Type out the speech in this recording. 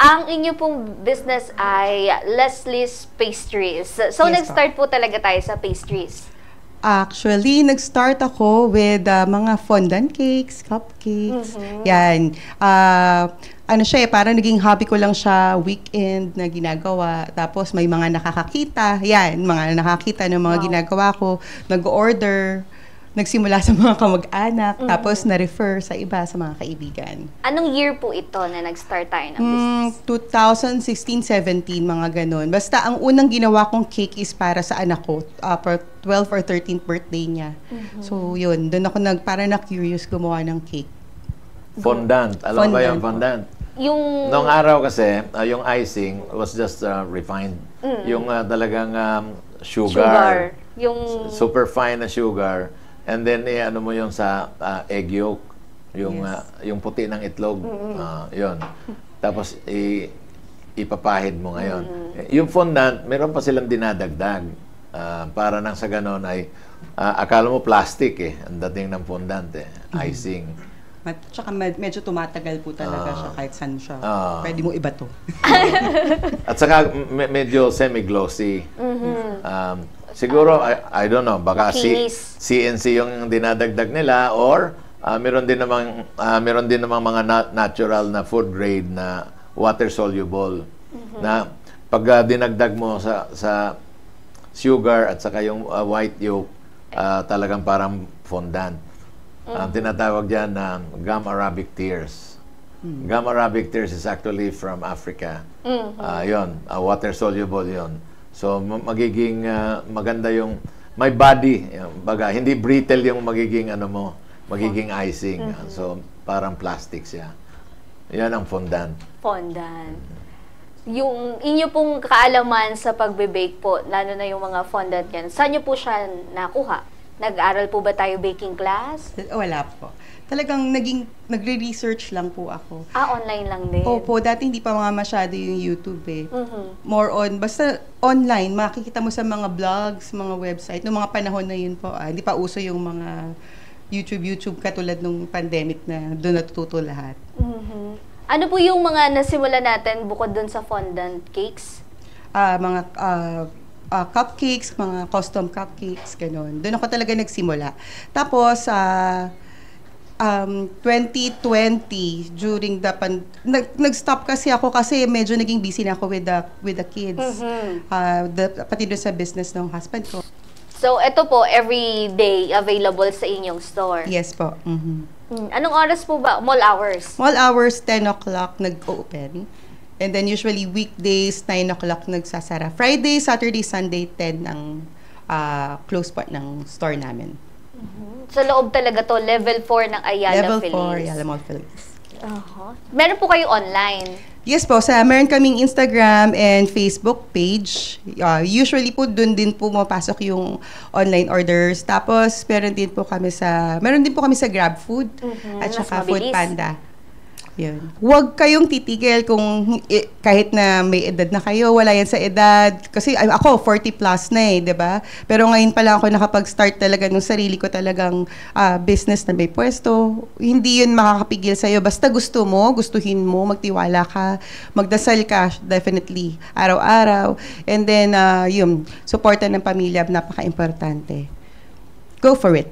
Ang inyo pong business ay Leslie's Pastries. So, Yes, nag-start po talaga tayo sa pastries. Actually, nag-start ako with mga fondant cakes, cupcakes. Yan. Ano siya parang naging hobby ko lang siya weekend na ginagawa. Tapos may mga nakakakita. Yan, mga nakakita ng mga ginagawa ko. Nag-order. Nagsimula sa mga kamag-anak. Tapos na-refer sa iba, sa mga kaibigan. Anong year po ito na nag-start tayo ng business? 2016-17, mga ganun. Basta ang unang ginawa kong cake is para sa anak ko. For 12th or 13th birthday niya. So, yun. Doon ako parang na-curious gumawa ng cake. Fondant. Alam ba yung fondant? Yung... Noong araw kasi, yung icing was just refined. Yung talagang sugar. Yung... Super fine na sugar. And then, ano mo yung sa egg yolk. Yung puti ng itlog. Yun. Tapos, ipapahid mo ngayon. Yung fondant, meron pa silang dinadagdag. Para nang sa ganon ay, akala mo plastic ang dating ng fondant icing. Tsaka medyo tumatagal po talaga siya kahit saan siya. Pwede mo iba to. At saka medyo semi-glossy. Siguro, I don't know, baka CNC yung dinadagdag nila or meron din namang mga natural na food grade na water soluble na pag dinagdag mo sa sugar at saka yung white yolk, talagang parang fondant. Ang tinatawag dyan na gum arabic tears. Gum arabic tears is actually from Africa. Yun, water soluble yun. So, magiging maganda yung, may body, baga, hindi brittle yung magiging, magiging icing. So, parang plastic siya. Yan ang fondant. Fondant. Yung inyo pong kaalaman sa pagbe-bake po, lalo na yung mga fondant yan, saan nyo po siya nakuha? Nag-aral po ba tayo baking class? Wala po. Talagang nagre-research lang po ako. Online lang din? Opo, dati hindi pa masyado yung YouTube More on, basta online, makikita mo sa mga blogs, mga website. Noong mga panahon na yun po, hindi pa uso yung mga YouTube katulad nung pandemic na doon natututo lahat. Ano po yung mga nasimula natin bukod doon sa fondant cakes? Mga cupcakes, mga custom cupcakes, gano'n. Doon ako talaga nagsimula. Tapos, 2020 during the nag-stop kasi ako kasi medyo naging busy na ako with the kids. Pati doon sa business ng husband ko. So ito po every day available sa inyong store. Yes po. Anong oras po ba? Mall hours? Mall hours 10 o'clock nag-open. And then usually weekdays 9 o'clock nagsasara. Friday, Saturday, Sunday 10 ang close po ng store namin. Sa loob talaga to, level 4 ng Ayala Feliz. Level 4, Ayala Mall Feliz. Meron po kayo online? Yes po, meron kaming Instagram and Facebook page. Usually po, dun din po mapasok yung online orders. Tapos, meron din po kami sa GrabFood at saka Foodpanda. Yun. Huwag kayong titigil kung kahit na may edad na kayo, wala yan sa edad. Kasi ako, 40 plus na di ba? Pero ngayon pa lang ako nakapag-start talaga ng sarili ko talagang business na may pwesto. Hindi yun makakapigil sa'yo. Basta gustuhin mo, magtiwala ka, magdasal ka, definitely, araw-araw. And then, yun, supportan ng pamilya, napaka-importante. Go for it.